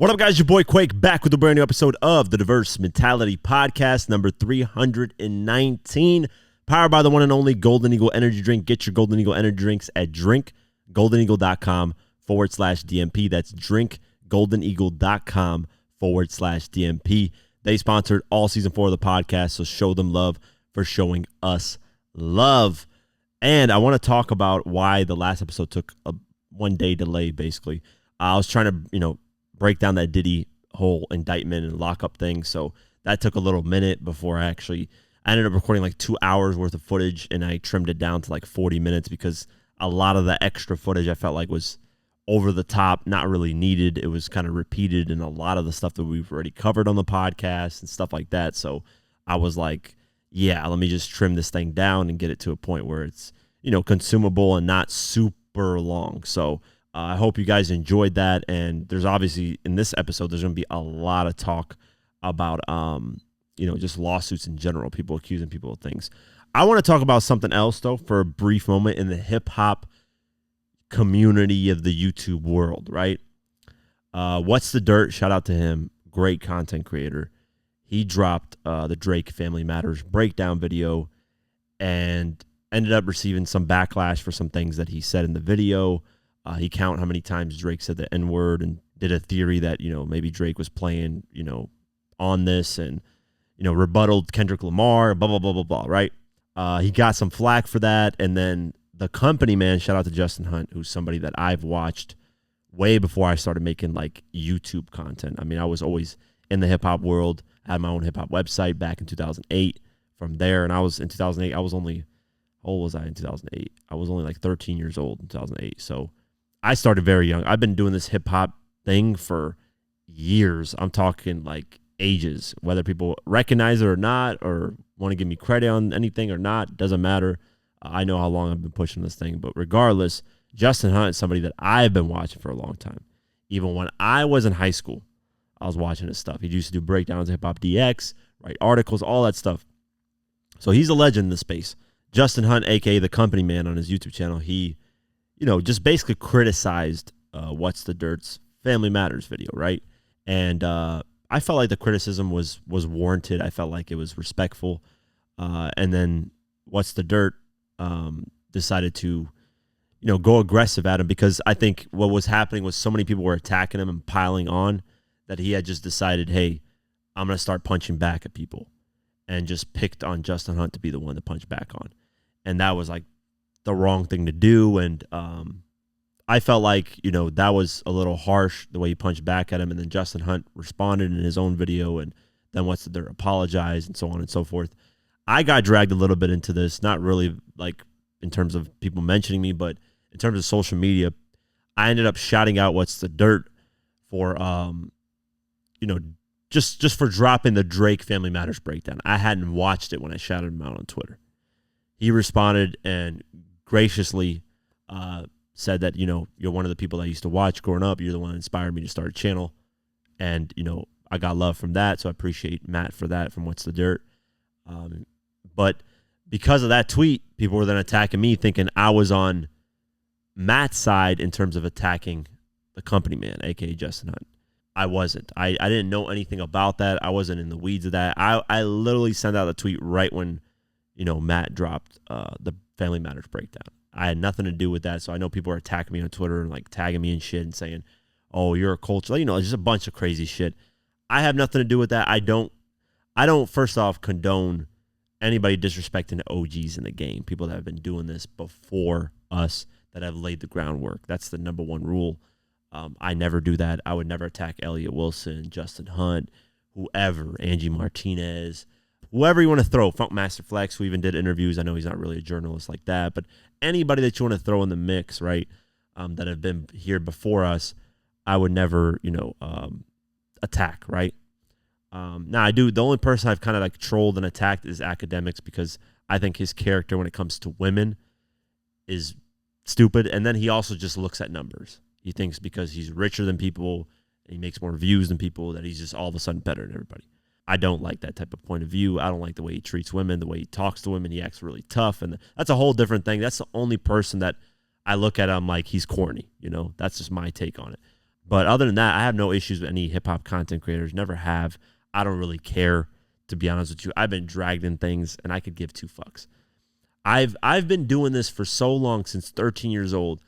What up, guys? Your boy Quake back with a brand new episode of the Diverse Mentality Podcast, number 319, powered by the one and only Golden Eagle Energy Drink. Get your Golden Eagle Energy Drinks at drinkgoldeneagle.com/DMP. That's drinkgoldeneagle.com/DMP. They sponsored all season 4 of the podcast, so show them love for showing us love. And I want to talk about why the last episode took a 1 day delay, basically. I was trying to, break down that Diddy whole indictment and lockup thing. So that took a little minute before I ended up recording like 2 hours worth of footage, and I trimmed it down to like 40 minutes because a lot of the extra footage I felt like was over the top, not really needed. It was kind of repeated in a lot of the stuff that we've already covered on the podcast and stuff like that. So I was like, yeah, let me just trim this thing down and get it to a point where it's, consumable and not super long. So I hope you guys enjoyed that. And there's obviously, in this episode, there's going to be a lot of talk about, just lawsuits in general, people accusing people of things. I want to talk about something else, though, for a brief moment in the hip-hop community of the YouTube world, right? What's the Dirt? Shout out to him. Great content creator. He dropped the Drake Family Matters breakdown video and ended up receiving some backlash for some things that he said in the video. He counted how many times Drake said the N-word and did a theory that, maybe Drake was playing, on this and, rebutted Kendrick Lamar, blah, blah, blah, blah, blah, right? He got some flack for that. And then the company man, shout out to Justin Hunt, who's somebody that I've watched way before I started making like YouTube content. I mean, I was always in the hip hop world. I had my own hip hop website back in 2008. From there, and I was in 2008, I was only, how old was I in 2008? I was only like 13 years old in 2008. So I started very young. I've been doing this hip hop thing for years. I'm talking like ages, whether people recognize it or not, or want to give me credit on anything or not, doesn't matter. I know how long I've been pushing this thing, but regardless, Justin Hunt is somebody that I've been watching for a long time. Even when I was in high school, I was watching his stuff. He used to do breakdowns of Hip Hop DX, write articles, all that stuff. So he's a legend in the space. Justin Hunt, aka the company man, on his YouTube channel, he, just basically criticized What's the Dirt's Family Matters video, right? And I felt like the criticism was warranted. I felt like it was respectful. And then What's the Dirt decided to, go aggressive at him, because I think what was happening was so many people were attacking him and piling on that he had just decided, hey, I'm going to start punching back at people, and just picked on Justin Hunt to be the one to punch back on. And that was like the wrong thing to do. And I felt like, that was a little harsh the way he punched back at him. And then Justin Hunt responded in his own video, and then What's the Dirt apologized, and so on and so forth. I got dragged a little bit into this, not really like in terms of people mentioning me, but in terms of social media. I ended up shouting out What's the Dirt for, just for dropping the Drake Family Matters breakdown. I hadn't watched it when I shouted him out on Twitter. He responded and graciously said that, you're one of the people I used to watch growing up. You're the one that inspired me to start a channel. And, I got love from that. So I appreciate Matt for that from What's the Dirt. But because of that tweet, people were then attacking me, thinking I was on Matt's side in terms of attacking the company man, a.k.a. Justin Hunt. I wasn't. I didn't know anything about that. I wasn't in the weeds of that. I literally sent out a tweet right when, Matt dropped the Family Matters breakdown. I had nothing to do with that. So I know people are attacking me on Twitter and like tagging me and shit and saying, oh, you're a culture. Just a bunch of crazy shit. I have nothing to do with that. I don't first off condone anybody disrespecting the OGs in the game, people that have been doing this before us, that have laid the groundwork. That's the number one rule. I never do that. I would never attack Elliott Wilson, Justin Hunt, whoever, Angie Martinez, whoever you want to throw, Funkmaster Flex, who even did interviews. I know he's not really a journalist like that, but anybody that you want to throw in the mix, right, that have been here before us, I would never, attack, right? Now, I do. The only person I've kind of like trolled and attacked is Academics, because I think his character when it comes to women is stupid. And then he also just looks at numbers. He thinks because he's richer than people and he makes more views than people that he's just all of a sudden better than everybody. I don't like that type of point of view. I don't like the way he treats women, the way he talks to women. He acts really tough. And that's a whole different thing. That's the only person that I look at. I'm like, he's corny. That's just my take on it. But other than that, I have no issues with any hip hop content creators. Never have. I don't really care, to be honest with you. I've been dragged in things, and I could give two fucks. I've been doing this for so long, since 13 years old,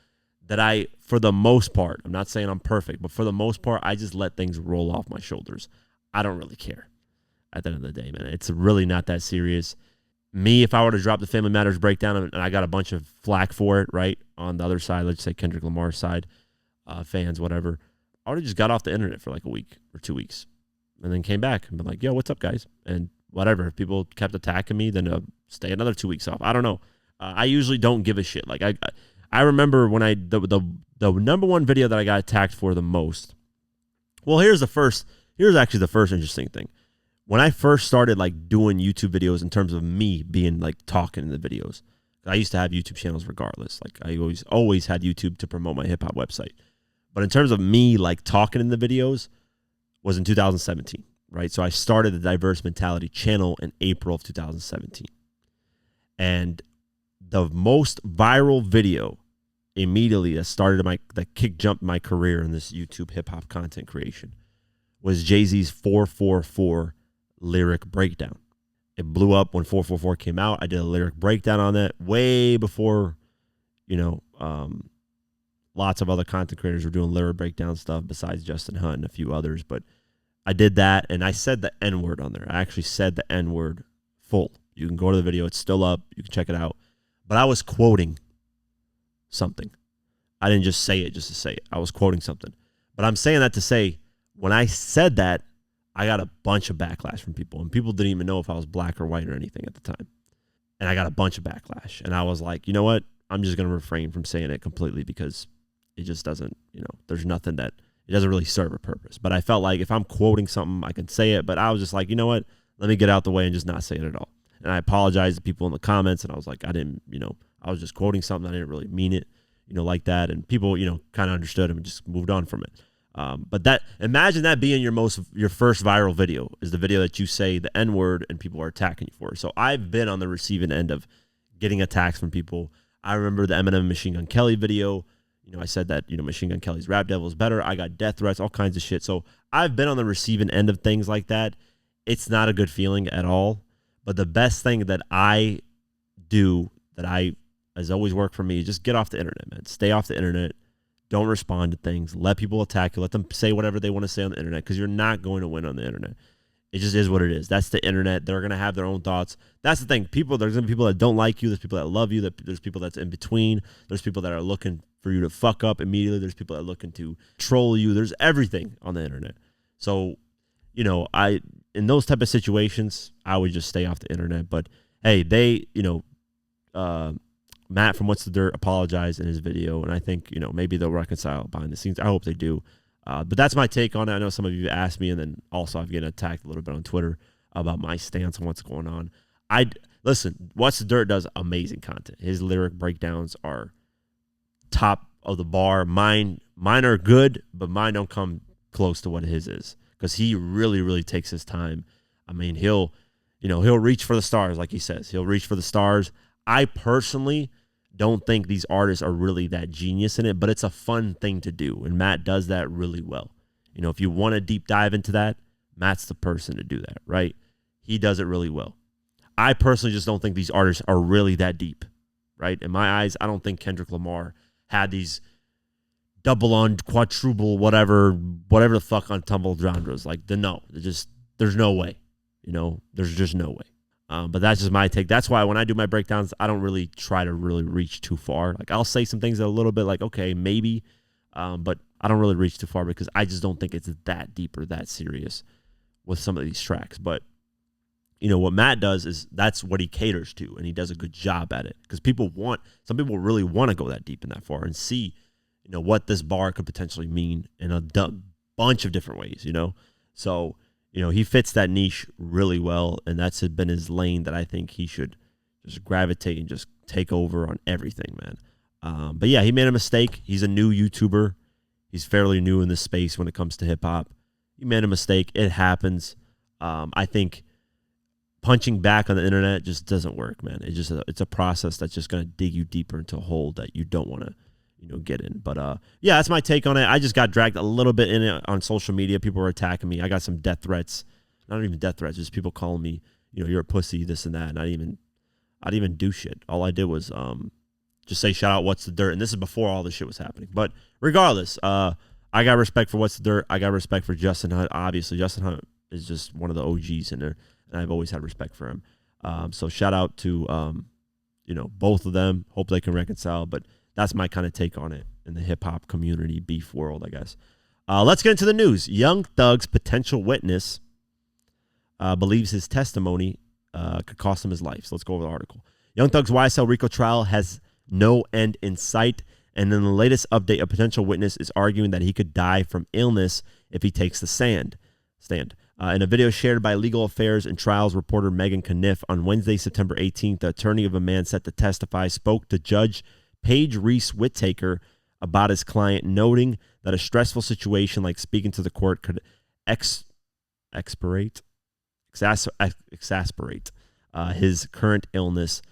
that I, for the most part, I'm not saying I'm perfect, but for the most part, I just let things roll off my shoulders. I don't really care at the end of the day, man. It's really not that serious. Me, if I were to drop the Family Matters breakdown and I got a bunch of flack for it, right, on the other side, let's say Kendrick Lamar's side, fans, whatever, I would have just got off the internet for like a week or 2 weeks and then came back and been like, yo, what's up, guys? And whatever. If people kept attacking me, then stay another 2 weeks off. I don't know. I usually don't give a shit. Like I remember when the number one video that I got attacked for the most. Well, here's actually the first interesting thing. When I first started like doing YouTube videos in terms of me being like talking in the videos, I used to have YouTube channels regardless. Like I always had YouTube to promote my hip hop website. But in terms of me like talking in the videos was in 2017, right? So I started the Diverse Mentality channel in April of 2017. And the most viral video immediately that kick jumped my career in this YouTube hip hop content creation was Jay-Z's 444 lyric breakdown. It blew up when 444 came out. I did a lyric breakdown on that way before, lots of other content creators were doing lyric breakdown stuff besides Justin Hunt and a few others. But I did that, and I said the N-word on there. I actually said the N-word full. You can go to the video. It's still up. You can check it out. But I was quoting something. I didn't just say it just to say it. I was quoting something. But I'm saying that to say, when I said that, I got a bunch of backlash from people. And people didn't even know if I was black or white or anything at the time. And I got a bunch of backlash. And I was like, you know what? I'm just going to refrain from saying it completely because it just doesn't, there's nothing that, it doesn't really serve a purpose. But I felt like if I'm quoting something, I can say it. But I was just like, you know what? Let me get out the way and just not say it at all. And I apologized to people in the comments. And I was like, I didn't, I was just quoting something. I didn't really mean it, like that. And people, kind of understood and just moved on from it. But imagine that being your first viral video is the video that you say the N-word and people are attacking you for. So I've been on the receiving end of getting attacks from people. I remember the Eminem Machine Gun Kelly video. I said that, Machine Gun Kelly's Rap Devil is better. I got death threats, all kinds of shit. So I've been on the receiving end of things like that. It's not a good feeling at all. But the best thing that I do has always worked for me is just get off the internet, man. Stay off the internet. Don't respond to things. Let people attack you. Let them say whatever they want to say on the internet because you're not going to win on the internet. It just is what it is. That's the internet. They're going to have their own thoughts. That's the thing. There's going to be people that don't like you. There's people that love you. There's people that's in between. There's people that are looking for you to fuck up immediately. There's people that are looking to troll you. There's everything on the internet. So, in those type of situations, I would just stay off the internet. But hey, Matt from What's the Dirt apologized in his video, and I think maybe they'll reconcile behind the scenes. I hope they do. But that's my take on it. I know some of you asked me, and then also I've getting attacked a little bit on Twitter about my stance on what's going on. Listen, What's the Dirt does amazing content. His lyric breakdowns are top of the bar. Mine are good, but mine don't come close to what his is because he really, really takes his time. I mean, he'll reach for the stars, like he says. He'll reach for the stars. I personally don't think these artists are really that genius in it, but it's a fun thing to do, and Matt does that really well. If you want to deep dive into that, Matt's the person to do that, right? He does it really well. I personally just don't think these artists are really that deep, right? In my eyes, I don't think Kendrick Lamar had these double on quadruple whatever the fuck on tumble genres. Like there's no way, there's just no way. But that's just my take. That's why when I do my breakdowns, I don't really try to really reach too far. Like I'll say some things that are a little bit like, okay, maybe, but I don't really reach too far because I just don't think it's that deep or that serious with some of these tracks. But what Matt does is that's what he caters to, and he does a good job at it because some people really want to go that deep and that far and see, what this bar could potentially mean in a bunch of different ways, So, he fits that niche really well, and that's been his lane that I think he should just gravitate and just take over on everything, man. But yeah, he made a mistake. He's a new YouTuber. He's fairly new in this space when it comes to hip hop. He made a mistake. It happens. I think punching back on the internet just doesn't work, man. It's a process that's just going to dig you deeper into a hole that you don't want to, get in. But yeah, that's my take on it. I just got dragged a little bit in it on social media. People were attacking me. I got some death threats. Not even death threats, just people calling me, you're a pussy, this and that. And I didn't even do shit. All I did was just say shout out What's the Dirt, and this is before all this shit was happening. But regardless, I got respect for What's the Dirt. I got respect for Justin Hunt. Obviously, Justin Hunt is just one of the OGs in there, and I've always had respect for him. So shout out to both of them. Hope they can reconcile. But that's my kind of take on it in the hip hop community beef world, I guess. Let's get into the news. Young Thug's potential witness believes his testimony could cost him his life. So let's go over the article. Young Thug's YSL RICO trial has no end in sight. And in the latest update, a potential witness is arguing that he could die from illness if he takes the stand. In a video shared by Legal Affairs and Trials reporter Megan Kniff on Wednesday, September 18th, the attorney of a man set to testify spoke to Judge Paige Reese Whittaker about his client, noting that a stressful situation like speaking to the court could exacerbate his current illness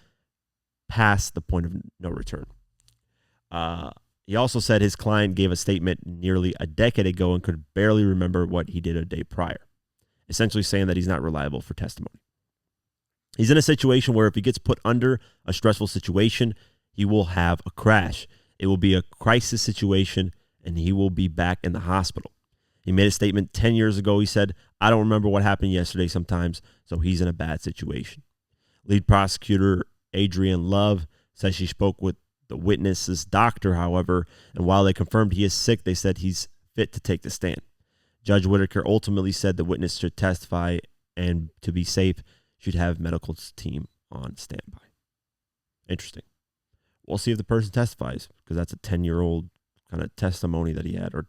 past the point of no return. He also said his client gave a statement nearly a decade ago and could barely remember what he did a day prior, essentially saying that he's not reliable for testimony. He's in a situation where if he gets put under a stressful situation, he will have a crash. It will be a crisis situation, and he will be back in the hospital. He made a statement 10 years ago. He said, I don't remember what happened yesterday sometimes, so he's in a bad situation. Lead prosecutor Adrienne Love says she spoke with the witness's doctor, however, and while they confirmed he is sick, they said he's fit to take the stand. Judge Whittaker ultimately said the witness should testify and, to be safe, should have medical team on standby. Interesting. We'll see if the person testifies, because that's a 10-year-old kind of testimony that he had, or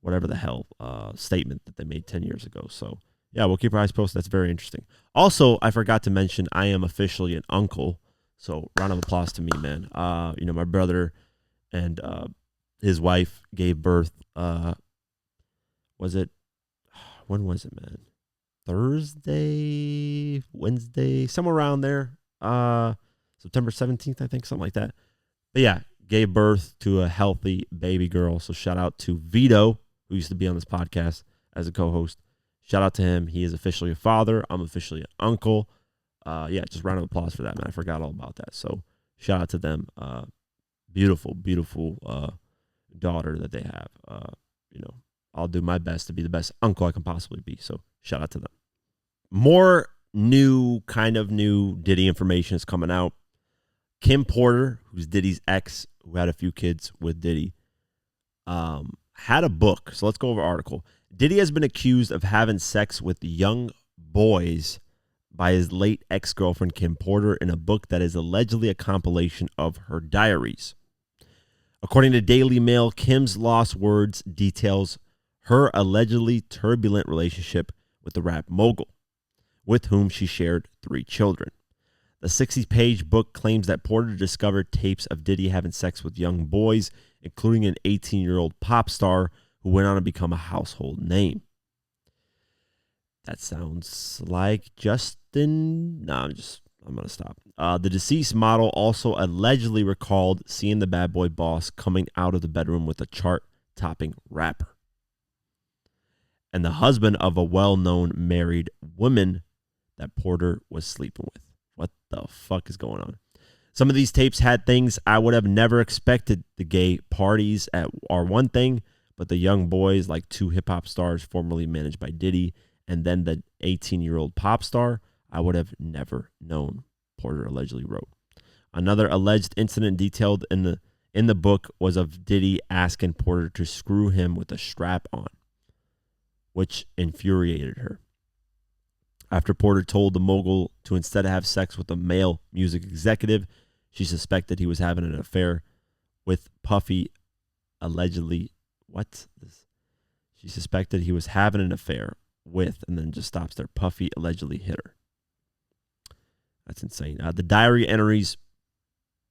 whatever the hell statement that they made 10 years ago. So, yeah, we'll keep our eyes posted. That's very interesting. Also, I forgot to mention, I am officially an uncle. So, round of applause to me, man. My brother and his wife gave birth. When was it, man? Thursday, Wednesday, somewhere around there. September 17th, I think, something like that. But yeah, gave birth to a healthy baby girl. So shout out to Vito, who used to be on this podcast as a co-host. Shout out to him. He is officially a father. I'm officially an uncle. Just round of applause for that, man. I forgot all about that. So shout out to them. Beautiful, beautiful daughter that they have. I'll do my best to be the best uncle I can possibly be. So shout out to them. More new Diddy information is coming out. Kim Porter, who's Diddy's ex, who had a few kids with Diddy, had a book. So let's go over the article. Diddy has been accused of having sex with young boys by his late ex-girlfriend Kim Porter in a book that is allegedly a compilation of her diaries. According to Daily Mail, Kim's lost words details her allegedly turbulent relationship with the rap mogul, with whom she shared 3 children. The 60-page book claims that Porter discovered tapes of Diddy having sex with young boys, including an 18-year-old pop star who went on to become a household name. That sounds like Justin. No, I'm going to stop. The deceased model also allegedly recalled seeing the bad boy boss coming out of the bedroom with a chart-topping rapper, and the husband of a well-known married woman that Porter was sleeping with. What the fuck is going on? Some of these tapes had things I would have never expected. The gay parties are one thing, but the young boys, like 2 hip-hop stars formerly managed by Diddy, and then the 18-year-old pop star, I would have never known, Porter allegedly wrote. Another alleged incident detailed in the book was of Diddy asking Porter to screw him with a strap on, which infuriated her. After Porter told the mogul to instead have sex with a male music executive, she suspected he was having an affair with Puffy. Allegedly, she suspected he was having an affair with, and then just stops there. Puffy allegedly hit her. That's insane. The diary entries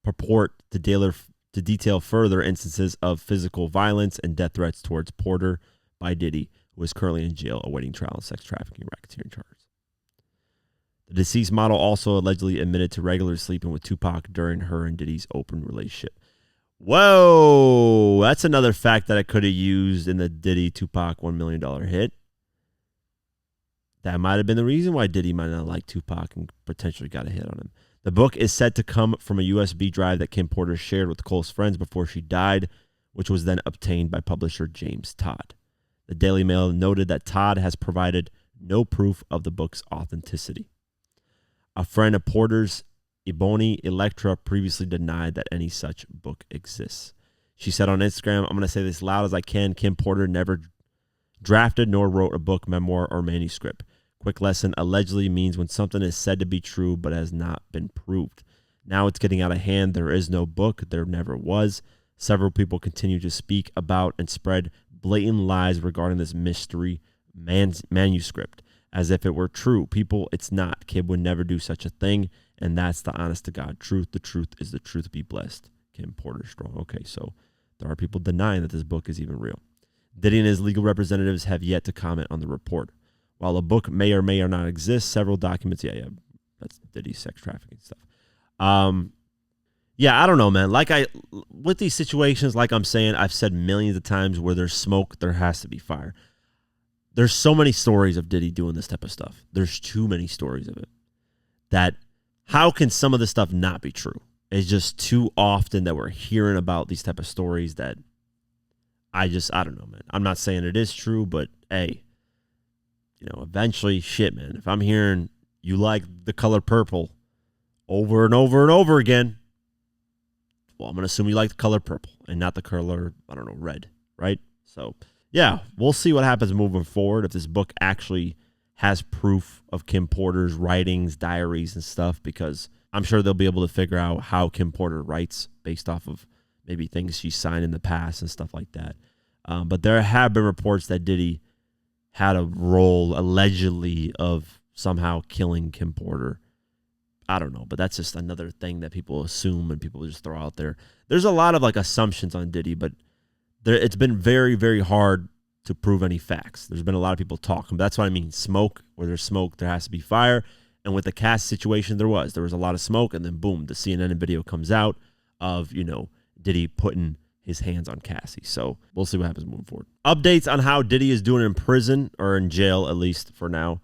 purport to detail further instances of physical violence and death threats towards Porter by Diddy, who is currently in jail awaiting trial on sex trafficking and racketeering charges. The deceased model also allegedly admitted to regularly sleeping with Tupac during her and Diddy's open relationship. Whoa, that's another fact that I could have used in the Diddy Tupac $1 million hit. That might have been the reason why Diddy might not like Tupac and potentially got a hit on him. The book is said to come from a USB drive that Kim Porter shared with close friends before she died, which was then obtained by publisher James Todd. The Daily Mail noted that Todd has provided no proof of the book's authenticity. A friend of Porter's, Ebony Electra, previously denied that any such book exists. She said on Instagram, I'm going to say this loud as I can, Kim Porter never drafted nor wrote a book, memoir, or manuscript. Quick lesson, allegedly means when something is said to be true but has not been proved. Now it's getting out of hand. There is no book. There never was. Several people continue to speak about and spread blatant lies regarding this mystery manuscript as if it were true. People, it's not. Kid would never do such a thing, and that's the honest to God truth. The truth is the truth. Be blessed. Kim Porter Strong. Okay, so there are people denying that this book is even real. Diddy and his legal representatives have yet to comment on the report. While a book may or not exist, several documents, that's Diddy's sex trafficking stuff. I don't know, man. With these situations, like I'm saying, I've said millions of times, where there's smoke, there has to be fire. There's so many stories of Diddy doing this type of stuff. There's too many stories of it. That how can some of this stuff not be true? It's just too often that we're hearing about these type of stories that I don't know, man. I'm not saying it is true, but hey, eventually, shit, man. If I'm hearing you like the color purple over and over and over again, well, I'm going to assume you like the color purple and not the color, red, right? So, yeah, we'll see what happens moving forward if this book actually has proof of Kim Porter's writings, diaries, and stuff, because I'm sure they'll be able to figure out how Kim Porter writes based off of maybe things she signed in the past and stuff like that. But there have been reports that Diddy had a role, allegedly, of somehow killing Kim Porter. I don't know, but that's just another thing that people assume and people just throw out there. There's a lot of assumptions on Diddy, but it's been very, very hard to prove any facts. There's been a lot of people talking, but that's what I mean. Smoke, where there's smoke, there has to be fire. And with the Cass situation, there was a lot of smoke, and then boom, the CNN video comes out of, Diddy putting his hands on Cassie. So we'll see what happens moving forward. Updates on how Diddy is doing in prison, or in jail, at least for now.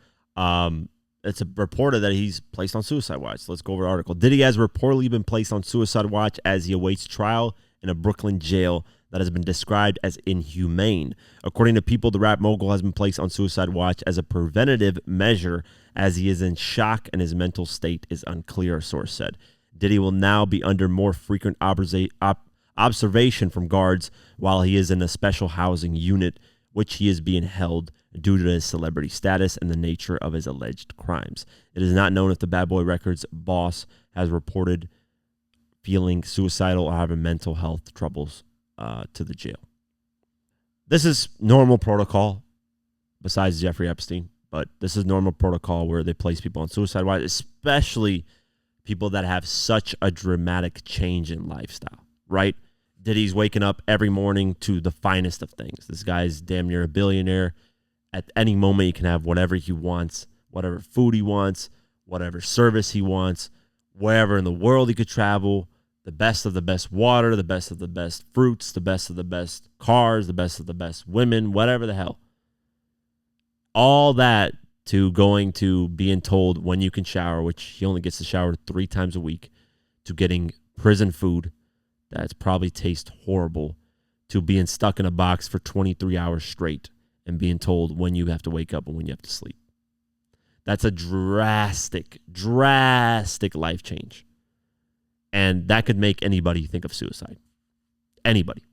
It's reported that he's placed on suicide watch. So let's go over the article. Diddy has reportedly been placed on suicide watch as he awaits trial in a Brooklyn jail that has been described as inhumane. According to People, the rap mogul has been placed on suicide watch as a preventative measure as he is in shock and his mental state is unclear, a source said. Diddy will now be under more frequent observation from guards while he is in a special housing unit, which he is being held due to his celebrity status and the nature of his alleged crimes. It is not known if the Bad Boy Records boss has reported feeling suicidal or having mental health troubles to the jail. This is normal protocol, besides Jeffrey Epstein, but this is normal protocol where they place people on suicide watch, especially people that have such a dramatic change in lifestyle, right? Diddy's waking up every morning to the finest of things. This guy's damn near a billionaire. At any moment, he can have whatever he wants, whatever food he wants, whatever service he wants, wherever in the world he could travel, the best of the best water, the best of the best fruits, the best of the best cars, the best of the best women, whatever the hell. All that to going to being told when you can shower, which he only gets to shower 3 times a week, to getting prison food that's probably tastes horrible, to being stuck in a box for 23 hours straight and being told when you have to wake up and when you have to sleep. That's a drastic life change. And that could make anybody think of suicide. Anybody.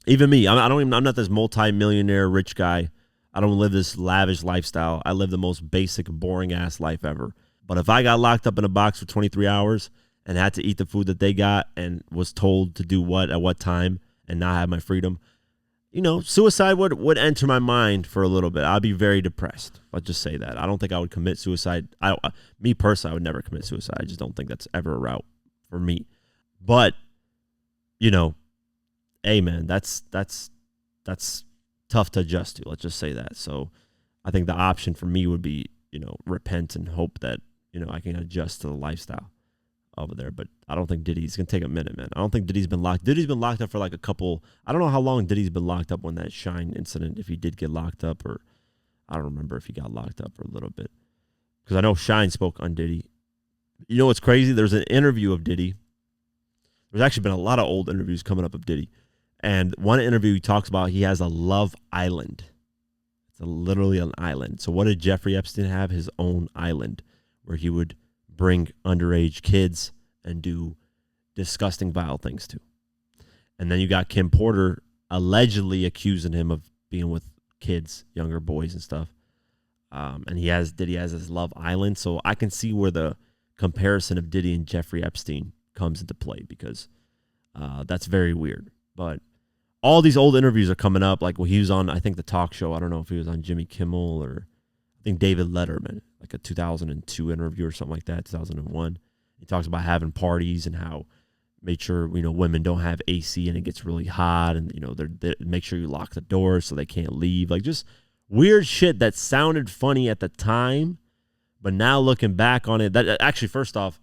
Even me. I'm not this multi-millionaire rich guy. I don't live this lavish lifestyle. I live the most basic, boring-ass life ever. But if I got locked up in a box for 23 hours and had to eat the food that they got and was told to do what at what time and not have my freedom, suicide would enter my mind for a little bit. I'd be very depressed. I'll just say that. I don't think I would commit suicide. Me personally, I would never commit suicide. I just don't think that's ever a route for me. But, hey, man, that's tough to adjust to. Let's just say that. So I think the option for me would be, repent and hope that, I can adjust to the lifestyle. over there. But I don't think Diddy's going to take a minute, man. I don't think Diddy's been locked. Diddy's been locked up for like a couple. I don't know how long Diddy's been locked up when that Shine incident, if he did get locked up, or I don't remember if he got locked up for a little bit. Because I know Shine spoke on Diddy. You know what's crazy? There's an interview of Diddy. There's actually been a lot of old interviews coming up of Diddy. And one interview he talks about he has a love island. It's literally an island. So what did Jeffrey Epstein have? His own island where he would bring underage kids and do disgusting, vile things to. And then you got Kim Porter allegedly accusing him of being with kids, younger boys and stuff. And Diddy has his love island. So I can see where the comparison of Diddy and Jeffrey Epstein comes into play, because that's very weird. But all these old interviews are coming up. Like, well, he was on, I think, the talk show. I don't know if he was on Jimmy Kimmel or I think David Letterman, like a 2002 interview or something like that, 2001. He talks about having parties and how make sure, women don't have AC and it gets really hot, and, they make sure you lock the doors so they can't leave. Like, just weird shit that sounded funny at the time, but now looking back on it, that actually, first off,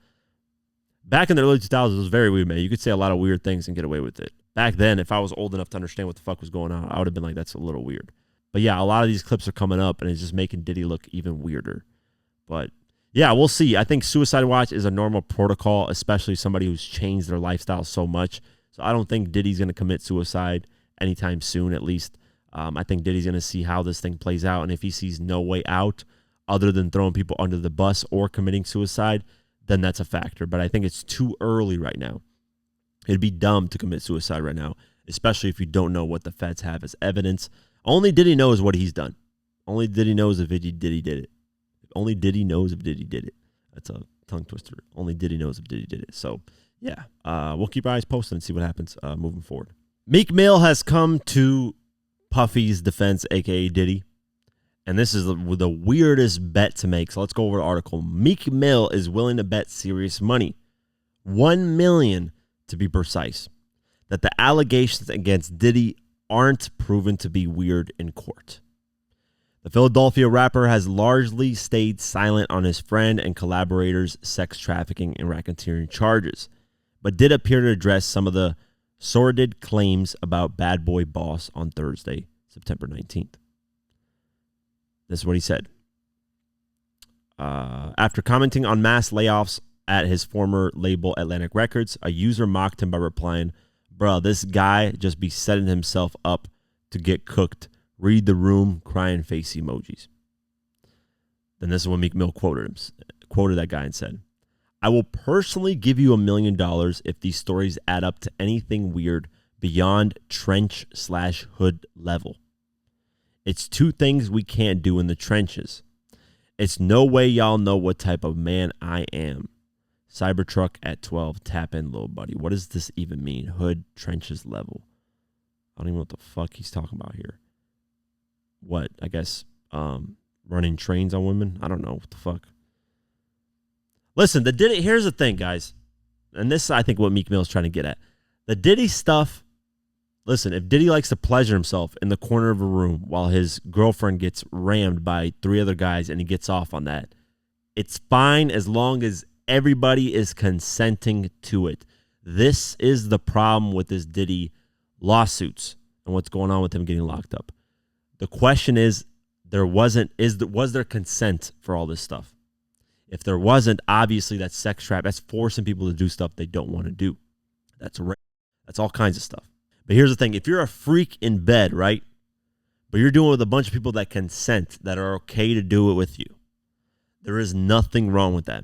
back in the early 2000s, it was very weird, man. You could say a lot of weird things and get away with it. Back then, if I was old enough to understand what the fuck was going on, I would have been like, that's a little weird. But yeah, a lot of these clips are coming up, and it's just making Diddy look even weirder. But yeah, we'll see. I think suicide watch is a normal protocol, especially somebody who's changed their lifestyle so much. So I don't think Diddy's going to commit suicide anytime soon, at least. I think Diddy's going to see how this thing plays out, and if he sees no way out other than throwing people under the bus or committing suicide, then that's a factor. But I think it's too early right now. It'd be dumb to commit suicide right now, especially if you don't know what the feds have as evidence. Only Diddy knows what he's done. Only Diddy knows if Diddy did it. Only Diddy knows if Diddy did it. That's a tongue twister. Only Diddy knows if Diddy did it. So, yeah, we'll keep our eyes posted and see what happens moving forward. Meek Mill has come to Puffy's defense, a.k.a. Diddy. And this is the weirdest bet to make. So let's go over the article. Meek Mill is willing to bet serious money, $1 million to be precise, that the allegations against Diddy aren't proven to be weird in court. The Philadelphia rapper has largely stayed silent on his friend and collaborators' sex trafficking and racketeering charges, but did appear to address some of the sordid claims about Bad Boy Boss on Thursday, September 19th. This is what he said. After commenting on mass layoffs at his former label Atlantic Records, a user mocked him by replying, "Bruh, this guy just be setting himself up to get cooked. Read the room, crying face emojis." Then this is when Meek Mill quoted that guy and said, "I will personally give you $1 million if these stories add up to anything weird beyond trench/hood level. It's two things we can't do in the trenches. It's no way y'all know what type of man I am. Cybertruck at 12, tap in, little buddy." What does this even mean? Hood, trenches level. I don't even know what the fuck he's talking about here. What? I guess running trains on women? I don't know. What the fuck? Listen, here's the thing, guys. And this is, I think, what Meek Mill is trying to get at. The Diddy stuff, listen, if Diddy likes to pleasure himself in the corner of a room while his girlfriend gets rammed by 3 other guys and he gets off on that, it's fine as long as everybody is consenting to it. This is the problem with this Diddy lawsuits and what's going on with him getting locked up. The question is, was there consent for all this stuff? If there wasn't, obviously that's sex trap. That's forcing people to do stuff they don't want to do. That's all kinds of stuff. But here's the thing. If you're a freak in bed, right, but you're doing it with a bunch of people that consent, that are okay to do it with you, there is nothing wrong with that.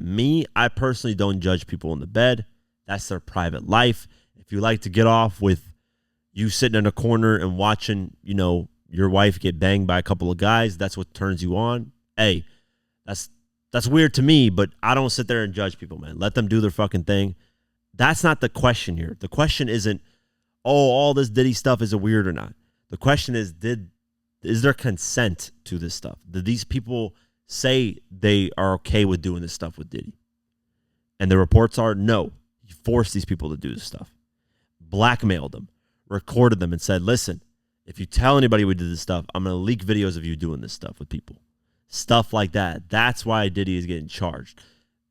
I personally don't judge people in the bed. That's their private life. If you like to get off with you sitting in a corner and watching, your wife get banged by a couple of guys, that's what turns you on. Hey, that's weird to me, but I don't sit there and judge people, man. Let them do their fucking thing. That's not the question here. The question isn't, all this Diddy stuff, is it weird or not? The question is, is there consent to this stuff? Did these people say they are okay with doing this stuff with Diddy? And the reports are, no. He forced these people to do this stuff. Blackmailed them. Recorded them and said, listen, if you tell anybody we did this stuff, I'm going to leak videos of you doing this stuff with people. Stuff like that. That's why Diddy is getting charged.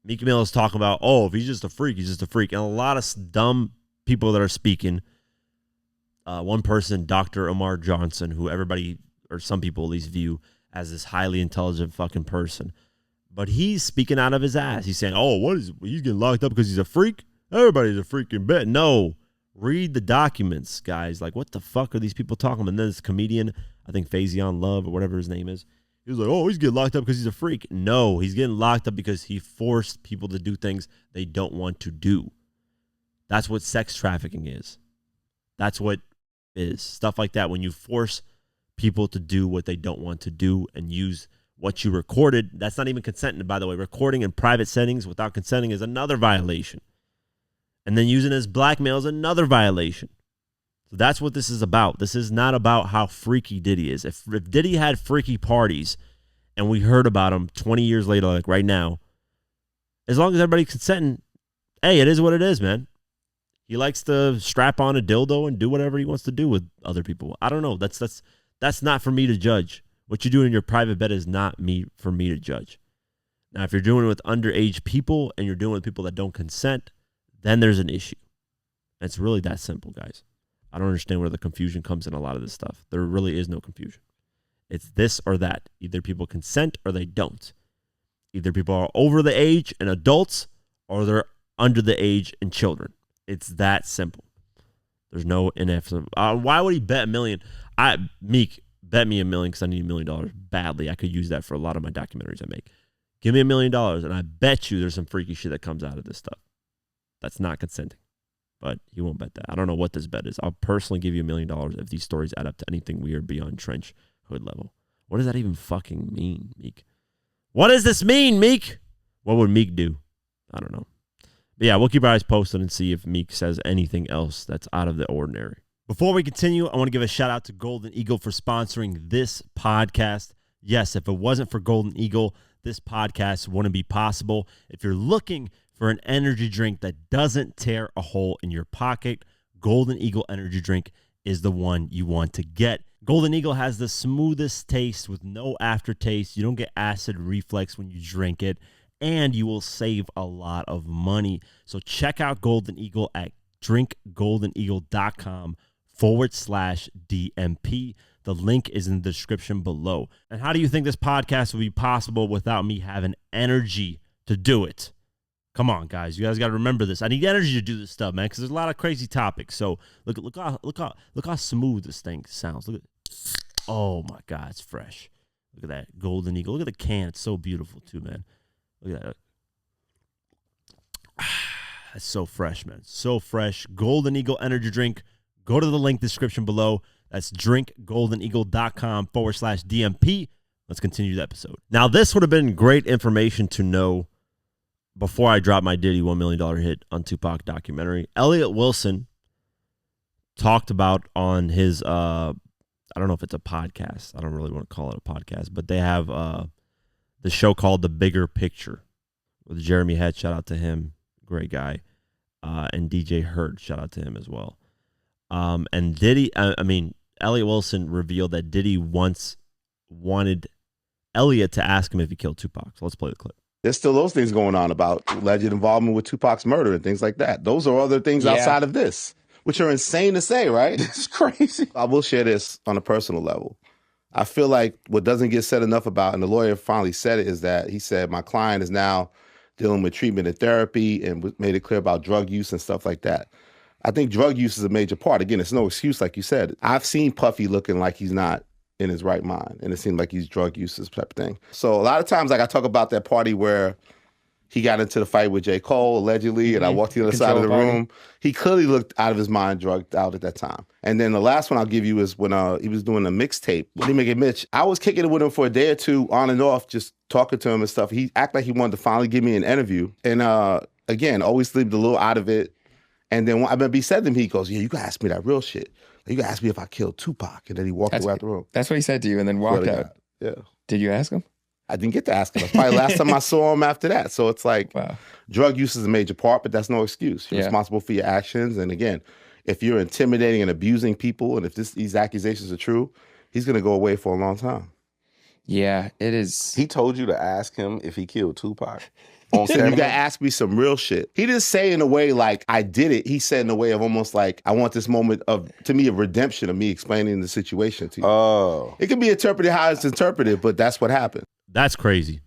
Meek Mill is talking about, if he's just a freak, he's just a freak. And a lot of dumb people that are speaking. One person, Dr. Umar Johnson, who everybody, or some people at least, view as this highly intelligent fucking person. But he's speaking out of his ass. He's saying, he's getting locked up because he's a freak? Everybody's a freaking bet. No. Read the documents, guys. Like, what the fuck are these people talking about? And then this comedian, I think Faison Love or whatever his name is, he was like, he's getting locked up because he's a freak. No, he's getting locked up because he forced people to do things they don't want to do. That's what sex trafficking is. That's what is. Stuff like that. When you force people to do what they don't want to do and use what you recorded, that's not even consenting, by the way. Recording in private settings without consenting is another violation. And then using it as blackmail is another violation. So that's what this is about. This is not about how freaky Diddy is. If Diddy had freaky parties and we heard about him 20 years later, like right now, as long as everybody's consenting, hey, it is what it is, man. He likes to strap on a dildo and do whatever he wants to do with other people. I don't know. That's not for me to judge. What you're doing in your private bed is not for me to judge. Now, if you're doing it with underage people and you're doing it with people that don't consent, then there's an issue. And it's really that simple, guys. I don't understand where the confusion comes in a lot of this stuff. There really is no confusion. It's this or that. Either people consent or they don't. Either people are over the age and adults or they're under the age and children. It's that simple. There's no NF. Why would he bet $1 million? Meek, bet me $1 million because I need $1 million badly. I could use that for a lot of my documentaries I make. Give me $1 million and I bet you there's some freaky shit that comes out of this stuff. That's not consenting. But he won't bet that. I don't know what this bet is. I'll personally give you $1 million if these stories add up to anything weird beyond trench hood level. What does that even fucking mean, Meek? What does this mean, Meek? What would Meek do? I don't know. But yeah, we'll keep our eyes posted and see if Meek says anything else that's out of the ordinary. Before we continue, I want to give a shout out to Golden Eagle for sponsoring this podcast. Yes, if it wasn't for Golden Eagle, this podcast wouldn't be possible. If you're looking for an energy drink that doesn't tear a hole in your pocket, Golden Eagle energy drink is the one you want to get. Golden Eagle has the smoothest taste with no aftertaste. You don't get acid reflux when you drink it, and you will save a lot of money. So check out Golden Eagle at drinkgoldeneagle.com/DMP. The link is in the description below. And how do you think this podcast would be possible without me having energy to do it? Come on, guys. You guys got to remember this. I need energy to do this stuff, man, because there's a lot of crazy topics. So look how smooth this thing sounds. Look at, oh my God, it's fresh. Look at that Golden Eagle. Look at the can. It's so beautiful too, man. Look at that. It's so fresh, man. So fresh. Golden Eagle energy drink. Go to the link description below. That's drinkgoldeneagle.com/DMP. Let's continue the episode. Now, this would have been great information to know before I dropped my Diddy $1 million hit on Tupac documentary. Elliot Wilson talked about on his, I don't know if it's a podcast. I don't really want to call it a podcast, but they have the show called The Bigger Picture with Jeremy Head. Shout out to him. Great guy. And DJ Hurd. Shout out to him as well. And Diddy, Elliot Wilson revealed that Diddy once wanted Elliot to ask him if he killed Tupac. So let's play the clip. There's still those things going on about alleged involvement with Tupac's murder and things like that. Those are other things outside of this, which are insane to say, right? It's crazy. I will share this on a personal level. I feel like what doesn't get said enough about, and the lawyer finally said it, is that he said, my client is now dealing with treatment and therapy and made it clear about drug use and stuff like that. I think drug use is a major part. Again, it's no excuse, like you said. I've seen Puffy looking like he's not in his right mind, and it seemed like he's drug use, this type of thing. So a lot of times, like I talk about that party where he got into the fight with J. Cole, allegedly, and I walked to the other side of the room. He clearly looked out of his mind, drugged out at that time. And then the last one I'll give you is when he was doing a mixtape. When he made it Mitch, I was kicking it with him for a day or two, on and off, just talking to him and stuff. He acted like he wanted to finally give me an interview. And again, always leave a little out of it. And then when I remember he said to him, he goes, yeah, you can ask me that real shit. You can ask me if I killed Tupac. And then he walked away out the room. That's what he said to you and then walked out. Yeah. Did you ask him? I didn't get to ask him. That's probably the last time I saw him after that. So it's like, wow. Drug use is a major part, but that's no excuse. You're responsible for your actions. And again, if you're intimidating and abusing people, and if these accusations are true, he's going to go away for a long time. Yeah, it is. He told you to ask him if he killed Tupac? On camera. You got to ask me some real shit. He didn't say in a way like, I did it. He said in a way of almost like, I want this moment of, to me, of redemption of me explaining the situation to you. Oh. It can be interpreted how it's interpreted, but that's what happened. That's crazy.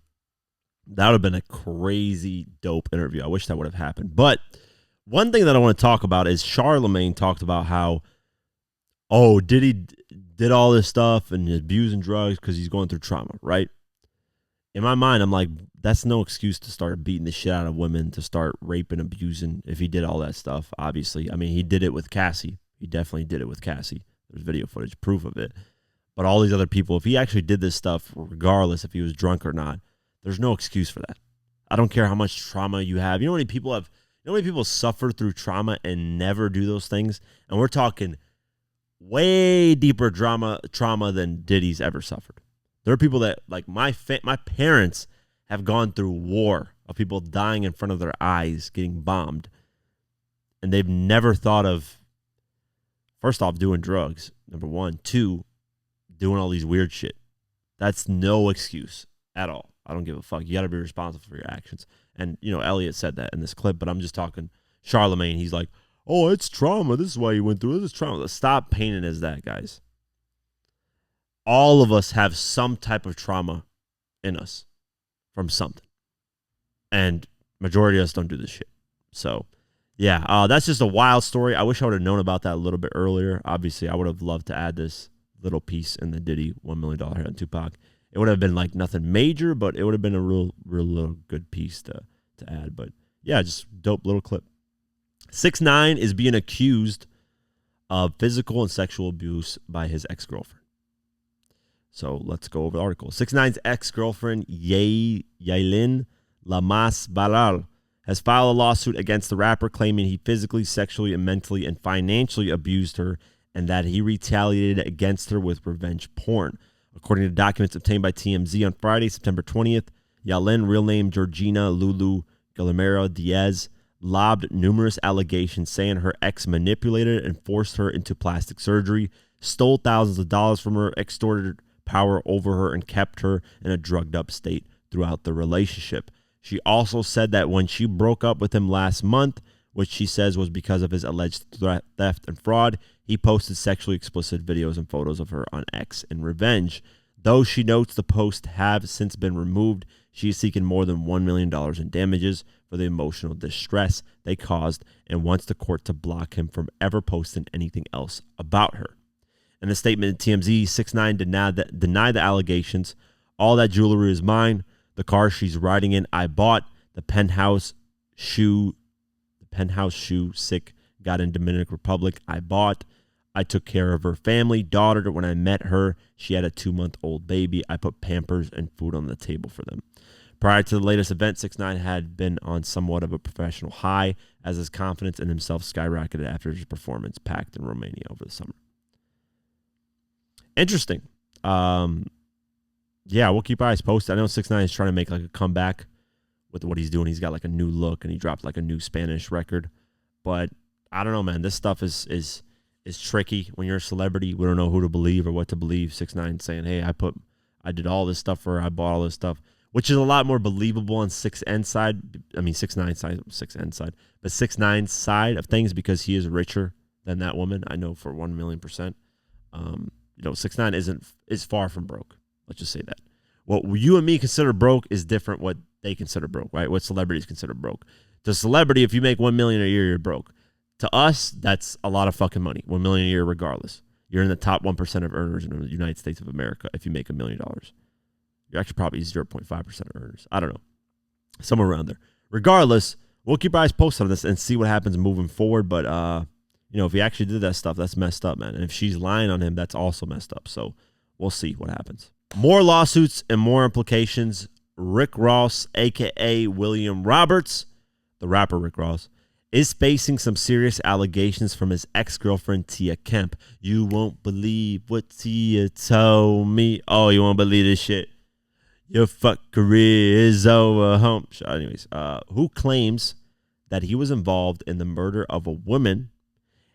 That would have been a crazy, dope interview. I wish that would have happened. But one thing that I want to talk about is Charlemagne talked about how, Diddy did all this stuff and abusing drugs because he's going through trauma, right? In my mind, I'm like, that's no excuse to start beating the shit out of women, to start raping, abusing, if he did all that stuff, obviously. I mean, he did it with Cassie. He definitely did it with Cassie. There's video footage, proof of it. But all these other people, if he actually did this stuff, regardless if he was drunk or not, there's no excuse for that. I don't care how much trauma you have. You know how many people suffer through trauma and never do those things? And we're talking way deeper trauma than Diddy's ever suffered. There are people that, like my parents have gone through war of people dying in front of their eyes, getting bombed. And they've never thought of, first off, doing drugs, number one. Two, doing all these weird shit. That's no excuse at all. I don't give a fuck. You got to be responsible for your actions. And, Elliot said that in this clip, but I'm just talking Charlemagne. He's like, oh, it's trauma. This is why you went through this. It's trauma. Stop painting as that, guys. All of us have some type of trauma in us from something. And majority of us don't do this shit. So, yeah, that's just a wild story. I wish I would have known about that a little bit earlier. Obviously, I would have loved to add this little piece in the Diddy $1 million hit on Tupac. It would have been like nothing major, but it would have been a real little good piece to add. But, yeah, just dope little clip. 6ix9ine is being accused of physical and sexual abuse by his ex-girlfriend. So let's go over the article. 6ix9ine's ex-girlfriend, Yailin Lamas Baral, has filed a lawsuit against the rapper claiming he physically, sexually, and mentally and financially abused her and that he retaliated against her with revenge porn. According to documents obtained by TMZ on Friday, September 20th, Yailin, real name Georgina Lulu Guillermo Diaz, lobbed numerous allegations saying her ex manipulated and forced her into plastic surgery, stole thousands of dollars from her, extorted power over her, and kept her in a drugged up state throughout the relationship. She also said that when she broke up with him last month, which she says was because of his alleged theft and fraud, he posted sexually explicit videos and photos of her on X in revenge. Though she notes the posts have since been removed, she is seeking more than $1 million in damages for the emotional distress they caused and wants the court to block him from ever posting anything else about her. In a statement to TMZ, 6ix9ine denied the allegations. All that jewelry is mine. The car she's riding in, I bought. The penthouse shoe Sick got in Dominican Republic, I bought. I took care of her family, daughter. When I met her, she had a 2-month-old baby. I put Pampers and food on the table for them. Prior to the latest event, 6ix9ine had been on somewhat of a professional high as his confidence in himself skyrocketed after his performance packed in Romania over the summer. Interesting. Yeah, we'll keep our eyes posted. I know 6ix9ine is trying to make like a comeback with what he's doing. He's got like a new look and he dropped like a new Spanish record. But I don't know, man. This stuff is tricky when you're a celebrity. We don't know who to believe or what to believe. 6ix9ine saying, hey, I did all this stuff for her. I bought all this stuff, which is a lot more believable on 6ix9ine's side. I mean, 6ix9ine's side, 6ix9ine's side, but 6ix9ine's side of things because he is richer than that woman. I know for 1,000,000%. 6ix9ine is far from broke. Let's just say that. What you and me consider broke is different what they consider broke, right? What celebrities consider broke. To celebrity, if you make $1 million a year, you're broke. To us, that's a lot of fucking money. $1 million a year, regardless. You're in the top 1% of earners in the United States of America if you make $1 million. You're actually probably 0.5% of earners. I don't know. Somewhere around there. Regardless, we'll keep our eyes posted on this and see what happens moving forward. But, if he actually did that stuff, that's messed up, man. And if she's lying on him, that's also messed up. So we'll see what happens. More lawsuits and more implications. Rick Ross, a.k.a. William Roberts, the rapper Rick Ross, is facing some serious allegations from his ex-girlfriend, Tia Kemp. You won't believe what Tia told me. Oh, you won't believe this shit. Your fuck career is over, home. Anyways, who claims that he was involved in the murder of a woman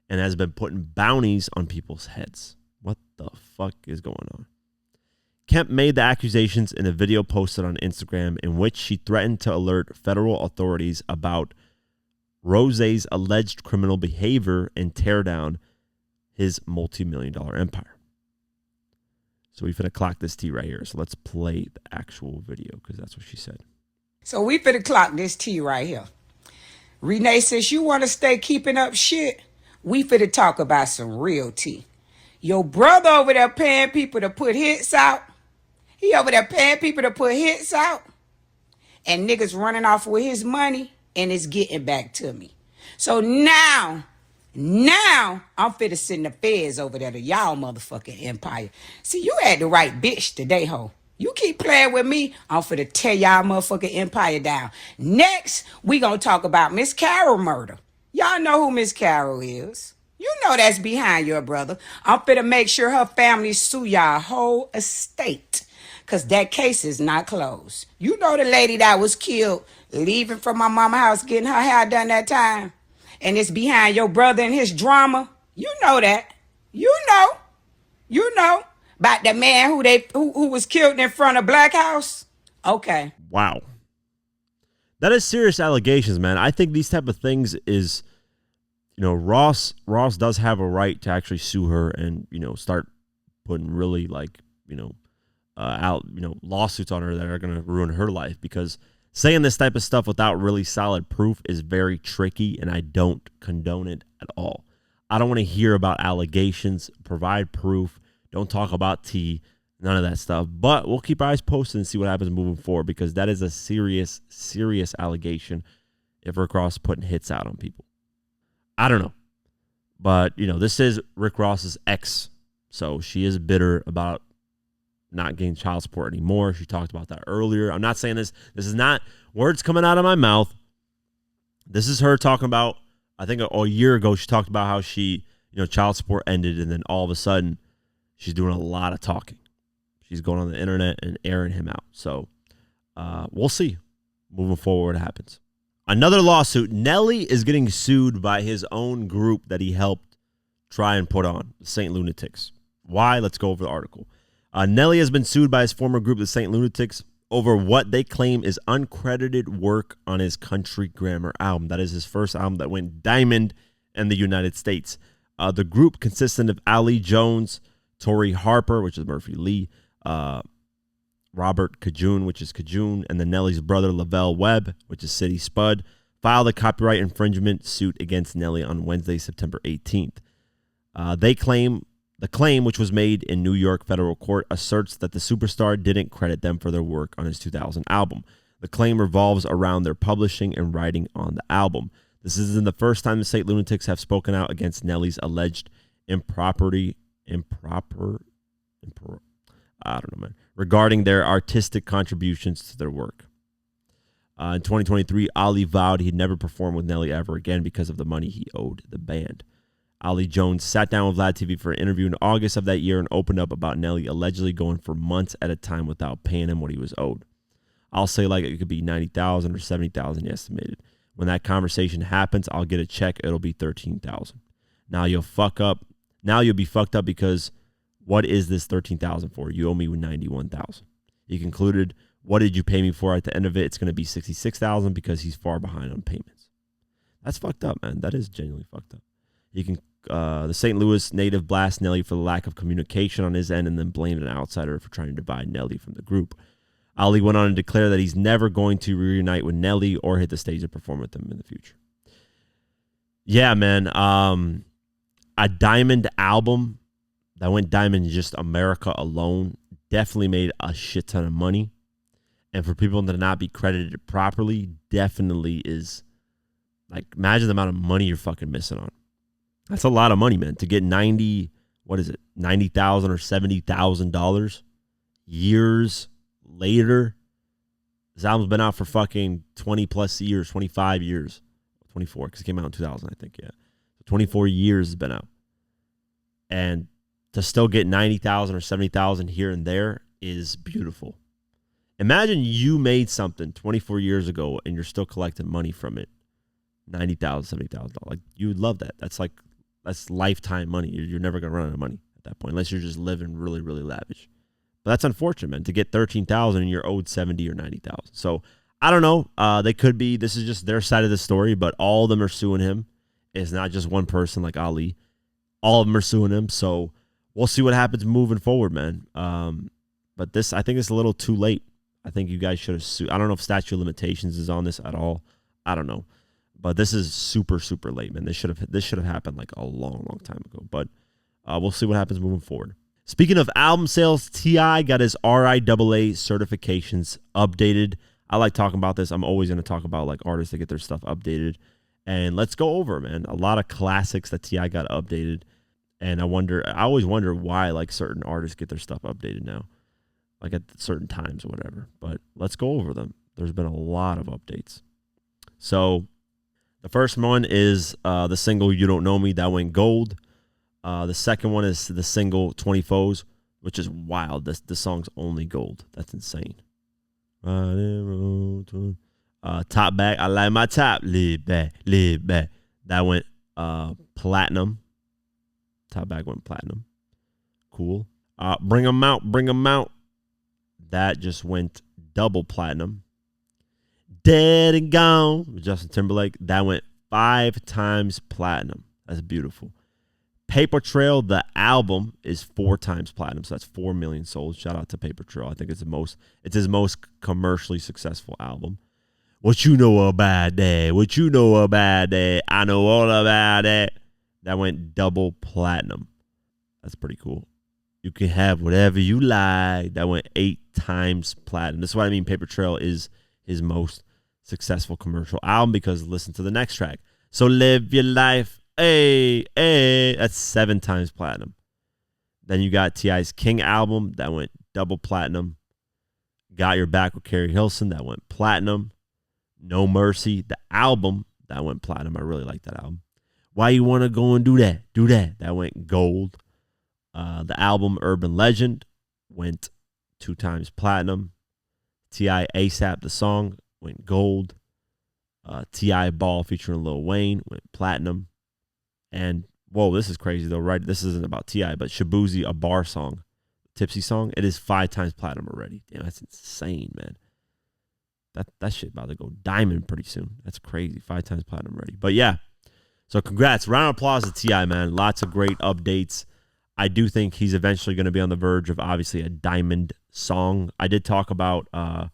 and has been putting bounties on people's heads. What the fuck is going on? Kemp made the accusations in a video posted on Instagram in which she threatened to alert federal authorities about Rose's alleged criminal behavior and tear down his multi-million-dollar empire. So we finna clock this tea right here. So let's play the actual video because that's what she said. So we finna clock this tea right here. Renee says you want to stay keeping up shit. We finna talk about some real tea. Your brother over there paying people to put hits out. He over there paying people to put hits out. And niggas running off with his money and it's getting back to me. So now I'm finna send the feds over there to y'all motherfucking empire. See, you had the right bitch today, ho. You keep playing with me, I'm finna tear y'all motherfucking empire down. Next, we gonna talk about Miss Carol murder. Y'all know who Miss Carol is. You know that's behind your brother. I'm finna make sure her family sue y'all whole estate. Because that case is not closed. You know the lady that was killed leaving from my mama's house getting her hair done that time. And it's behind your brother and his drama. You know that. You know. About the man who was killed in front of Black House. Okay. Wow. That is serious allegations, man. I think these type of things is, Ross does have a right to actually sue her and, start putting really lawsuits on her that are going to ruin her life, because saying this type of stuff without really solid proof is very tricky, and I don't condone it at all. I don't want to hear about allegations. Provide proof. Don't talk about tea. None of that stuff. But we'll keep our eyes posted and see what happens moving forward, because that is a serious, serious allegation if Rick Ross is putting hits out on people. I don't know. But, this is Rick Ross's ex, so she is bitter about not getting child support anymore. She talked about that earlier. I'm not saying this is not words coming out of my mouth. This is her talking about, I think a year ago, she talked about how she, child support ended, and then all of a sudden she's doing a lot of talking. She's going on the internet and airing him out. So we'll see moving forward what happens. Another lawsuit. Nelly is getting sued by his own group that he helped try and put on, the St. Lunatics. Why? Let's go over the article. Nelly has been sued by his former group, the St. Lunatics, over what they claim is uncredited work on his Country Grammar album. That is his first album that went diamond in the United States. The group consisted of Ali Jones, Tori Harper, which is Murphy Lee, Robert Cajun, which is Cajun, and then Nelly's brother, Lavelle Webb, which is City Spud, filed a copyright infringement suit against Nelly on Wednesday, September 18th. The claim, which was made in New York federal court, asserts that the superstar didn't credit them for their work on his 2000 album. The claim revolves around their publishing and writing on the album. This isn't the first time the St. Lunatics have spoken out against Nelly's alleged regarding their artistic contributions to their work. In 2023, Ali vowed he'd never perform with Nelly ever again because of the money he owed the band. Ali Jones sat down with Vlad TV for an interview in August of that year and opened up about Nelly allegedly going for months at a time without paying him what he was owed. I'll say it could be $90,000 or $70,000 he estimated. When that conversation happens, I'll get a check. It'll be $13,000. Now you'll be fucked up because what is this $13,000 for? You owe me $91,000. He concluded, what did you pay me for? At the end of it, it's going to be $66,000 because he's far behind on payments. That's fucked up, man. That is genuinely fucked up. The St. Louis native blasts Nelly for the lack of communication on his end and then blamed an outsider for trying to divide Nelly from the group. Ali went on to declare that he's never going to reunite with Nelly or hit the stage to perform with them in the future. Yeah, man. A diamond album that went diamond in just America alone definitely made a shit ton of money. And for people to not be credited properly definitely is, imagine the amount of money you're fucking missing on. That's a lot of money, man. To get $90,000 or $70,000 years later. This album's been out for fucking 20 plus years, 25 years, 24, because it came out in 2000, I think, yeah. 24 years it's been out. And to still get $90,000 or $70,000 here and there is beautiful. Imagine you made something 24 years ago and you're still collecting money from it. $90,000, $70,000. You would love that. That's lifetime money. You're never going to run out of money at that point, unless you're just living really, really lavish. But that's unfortunate, man, to get 13,000 and you're owed 70 or 90,000. So I don't know. They could be. This is just their side of the story, but all of them are suing him. It's not just one person like Ali. All of them are suing him. So we'll see what happens moving forward, man. But this, I think it's a little too late. I think you guys should have sued. I don't know if statute of limitations is on this at all. I don't know. But this is super, super late, man. This should have happened like a long, long time ago. But we'll see what happens moving forward. Speaking of album sales, T.I. got his RIAA certifications updated. I like talking about this. I'm always going to talk about like artists that get their stuff updated. And let's go over, man. A lot of classics that T.I. got updated. And I always wonder why like certain artists get their stuff updated now, like at certain times or whatever. But let's go over them. There's been a lot of updates. So the first one is the single You Don't Know Me. That went gold. The second one is the single 20 Foes, which is wild. This song's only gold. That's insane. Top Back. I like my top. Live back. That went platinum. Top Back went platinum. Cool. Bring 'em Out. That just went double platinum. Dead and Gone with Justin Timberlake. That went 5 times platinum. That's beautiful. Paper Trail, the album, is 4 times platinum, so that's 4 million sold. Shout out to Paper Trail. I think it's his most commercially successful album. What you know about that? What you know about that? I know all about that. That went double platinum. That's pretty cool. You can have whatever you like. That went 8 times platinum. That's what I mean. Paper Trail is his most successful commercial album because listen to the next track. So Live Your Life. Hey, that's 7 times platinum. Then you got T.I.'s King album. That went double platinum. Got Your Back with Carrie Hilson. That went platinum. No Mercy, the album. That went platinum. I really like that album. Why You Wanna Go and Do That? Do That. That went gold. The album Urban Legend went 2 times platinum. T.I. ASAP, the song, went gold. T.I. Ball featuring Lil Wayne went platinum. And, whoa, this is crazy, though, right? This isn't about T.I., but Shabuzi, a bar song, Tipsy song, it is 5 times platinum already. Damn, that's insane, man. That shit about to go diamond pretty soon. That's crazy. 5 times platinum already. But, yeah, so congrats. Round of applause to T.I., man. Lots of great updates. I do think he's eventually going to be on the verge of, obviously, a diamond song. I did talk about, well,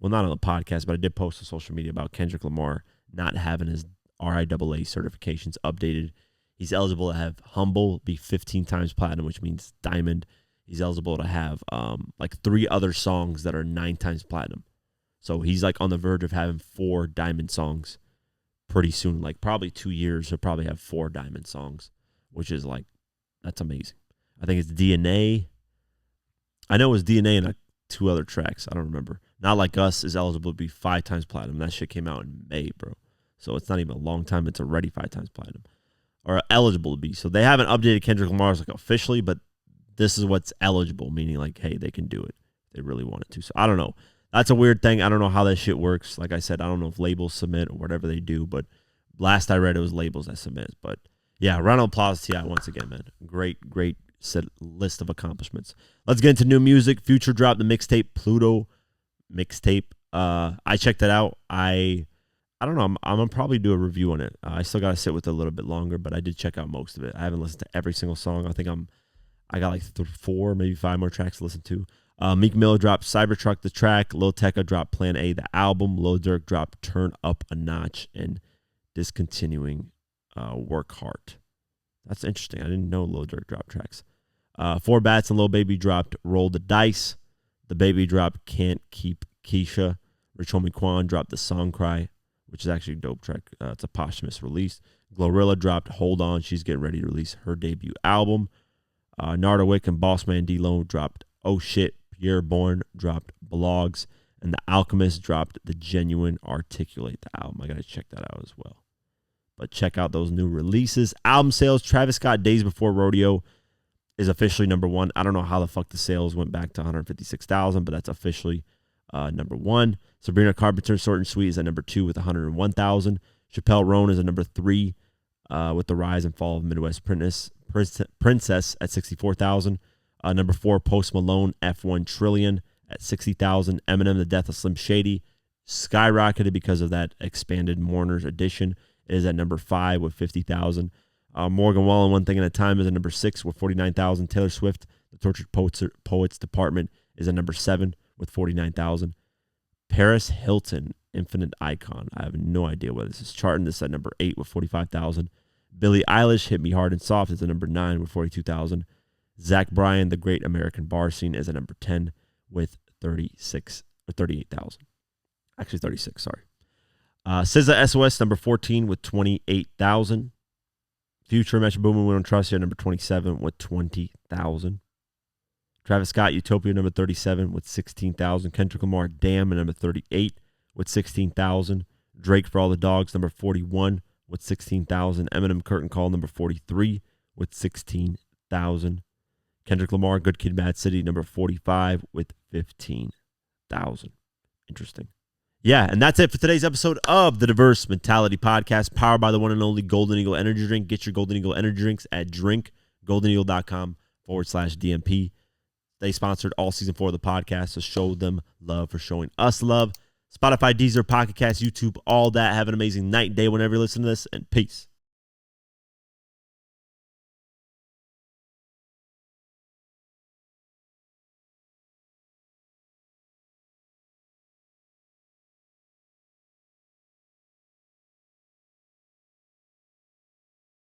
not on the podcast, but I did post on social media about Kendrick Lamar not having his RIAA certifications updated. He's eligible to have Humble be 15 times platinum, which means diamond. He's eligible to have like 3 other songs that are 9 times platinum. So he's like on the verge of having 4 diamond songs pretty soon. Like probably 2 years, he'll probably have 4 diamond songs, which is like, that's amazing. I think it's DNA. I know it's DNA and 2 other tracks. I don't remember. Not Like Us is eligible to be 5 times platinum. That shit came out in May, bro. So it's not even a long time. It's already 5 times platinum. Or eligible to be. So they haven't updated Kendrick Lamar's like officially, but this is what's eligible, meaning like, hey, they can do it. They really wanted to. So I don't know. That's a weird thing. I don't know how that shit works. Like I said, I don't know if labels submit or whatever they do, but last I read it was labels that submit. But yeah, round of applause to T.I. once again, man. Great list of accomplishments. Let's get into new music. Future dropped the mixtape, Pluto mixtape. I checked it out. I don't know. I'm gonna probably do a review on it. I still gotta sit with it a little bit longer, but I did check out most of it. I haven't listened to every single song. I think I got like 4, maybe 5 more tracks to listen to. Meek Mill dropped Cybertruck, the track. Lil Tecca dropped Plan A, the album. Lil Durk dropped Turn Up a Notch and Discontinuing Work Hard. That's interesting. I didn't know Lil Durk dropped tracks. 4 Bats and Lil Baby dropped Roll the Dice. The Baby dropped Can't Keep Keisha. Rich Homie Quan dropped The Song Cry, which is actually a dope track. It's a posthumous release. Glorilla dropped Hold On. She's getting ready to release her debut album. Narda Wick and Bossman D-Lo dropped Oh Shit. Pierre Bourne dropped Blogs. And The Alchemist dropped The Genuine Articulate, the album. I got to check that out as well. But check out those new releases. Album sales, Travis Scott, Days Before Rodeo is officially number 1. I don't know how the fuck the sales went back to 156,000, but that's officially number 1. Sabrina Carpenter, Short and Sweet is at number 2 with 101,000. Chappelle Roan is at number 3 with The Rise and Fall of Midwest Princess at 64,000. Number 4, Post Malone, F1 Trillion at 60,000. Eminem, The Death of Slim Shady, skyrocketed because of that expanded Mourners edition. It is at number 5 with 50,000. Morgan Wallen, One Thing at a Time, is at number 6 with 49,000. Taylor Swift, The Tortured Poets Department, is at number 7 with 49,000. Paris Hilton, Infinite Icon. I have no idea where this is charting. This is at number 8 with 45,000. Billie Eilish, Hit Me Hard and Soft, is at number 9 with 42,000. Zach Bryan, The Great American Bar Scene, is at number 10 with 38,000. Actually, 36, sorry. SZA SOS, number 14 with 28,000. Future, Metro Boomin, We Don't Trust You, number 27 with 20,000. Travis Scott, Utopia, number 37 with 16,000. Kendrick Lamar, Damn, at number 38 with 16,000. Drake, For All the Dogs, number 41 with 16,000. Eminem, Curtain Call, number 43 with 16,000. Kendrick Lamar, Good Kid, Mad City, number 45 with 15,000. Interesting. Yeah, and that's it for today's episode of the Diverse Mentality Podcast, powered by the one and only Golden Eagle Energy Drink. Get your Golden Eagle Energy Drinks at drinkgoldeneagle.com/DMP. They sponsored all season 4 of the podcast, so show them love for showing us love. Spotify, Deezer, Pocket Cast, YouTube, all that. Have an amazing night, day, whenever you listen to this, and peace.